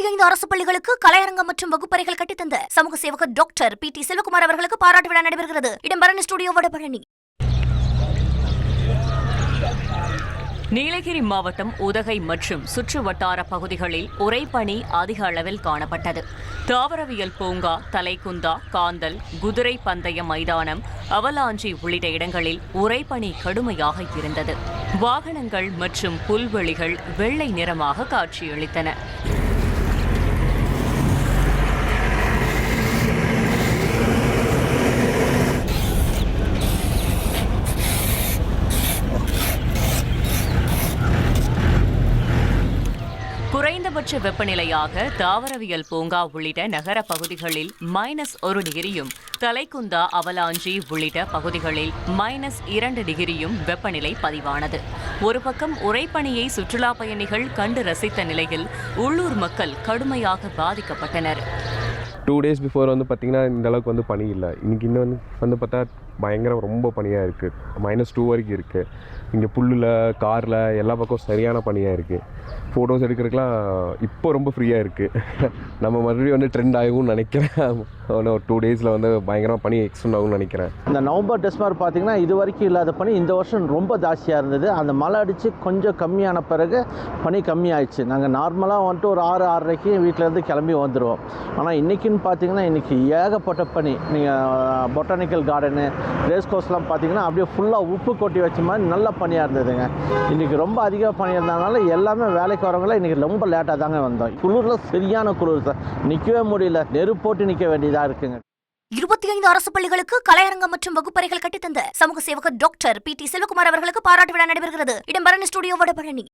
25 அரசு பள்ளிகளுக்கு கலையரங்கம் மற்றும் வகுப்பறைகள் கட்டித்தந்த சமூக சேவகர் டாக்டர் PT செல்வகுமார் அவர்களுக்கு பாராட்டு விழா நடைபெறுகிறது. இடம்பெறும் ஸ்டுடியோ வடபழனி. நீலகிரி மாவட்டம் உதகை மற்றும் சுற்று வட்டார பகுதிகளில் உறைபனி அதிக அளவில் காணப்பட்டது. தாவரவியல் பூங்கா, தலைக்குந்தா, காந்தல், குதிரை பந்தய மைதானம், அவலாஞ்சி உள்ளிட்ட இடங்களில் உறைபனி கடுமையாக இருந்தது. வாகனங்கள் மற்றும் புல்வெளிகள் வெள்ளை நிறமாக காட்சியளித்தன. குறைந்தபட்ச வெப்பநிலையாக தாவரவியல் பூங்கா உள்ளிட்ட நகர பகுதிகளில் -1 டிகிரியும், தலைக்குந்தா, அவலாஞ்சி உள்ளிட்ட பகுதிகளில் -2 டிகிரியும் வெப்பநிலை பதிவானது. ஒரு பக்கம் உறைபனியை சுற்றுலா பயணிகள் கண்டு ரசித்த நிலையில் உள்ளூர் மக்கள் கடுமையாக பாதிக்கப்பட்டனர். 2 days பிஃபோர் பார்த்திங்கன்னா இந்த அளவுக்கு பனி இல்லை. இன்றைக்கி இன்னும் பார்த்தா பயங்கரம் ரொம்ப பனியாக இருக்குது. -2 வரைக்கும் இருக்குது. இங்கே புல்லில், காரில் எல்லா பக்கம் சரியான பனியாக இருக்குது. ஃபோட்டோஸ் எடுக்கிறதுக்கெலாம் இப்போ ரொம்ப ஃப்ரீயாக இருக்குது. நம்ம மறுபடியும் ட்ரெண்ட் ஆகும்னு நினைக்கிறேன். ஒரு 2 daysல பயங்கரமாக பனி எக்ஸ்டெண்ட் ஆகும்னு நினைக்கிறேன். இந்த நவம்பர், டிசம்பர் பார்த்திங்கன்னா இது வரைக்கும் இல்லாத பனி இந்த வருஷம் ரொம்ப ஜாஸ்தியாக இருந்தது. அந்த மழை அடித்து கொஞ்சம் கம்மியான பிறகு பனி கம்மியாயிடுச்சு. நாங்கள் நார்மலாக ஒரு 6-6:30க்கு வீட்டிலேருந்து கிளம்பி வந்துடுவோம். ஆனால் இன்றைக்கின்னு பார்த்திங்கன்னா இன்றைக்கி ஏகப்பட்ட பனி. நீங்கள் பொட்டானிக்கல் கார்டனு, ரேஸ் கோர்ஸ்லாம் பார்த்திங்கன்னா அப்படியே ஃபுல்லாக உப்பு கொட்டி வச்ச மாதிரி நல்ல பனியாக இருந்ததுங்க. இன்றைக்கி ரொம்ப அதிக பனி இருந்ததுனால எல்லாமே வேலைக்கு வரவங்களாம் இன்றைக்கி ரொம்ப லேட்டாக தாங்க வந்தோம். குளிரில் சரியான குளிர் சார், நிற்கவே முடியல, நெருப்பு போட்டு நிற்க வேண்டியதாக இருக்குங்க. 25 அரசு பள்ளிகளுக்கு கலையரங்கம் மற்றும் வகுப்பறைகள் கட்டித்தந்த சமூக சேவகர் டாக்டர் PT செல்வகுமார் அவர்களுக்கு பாராட்டு விழா நடைபெறுகிறது. இடம்பெறும் ஸ்டுடியோ வடபழனி.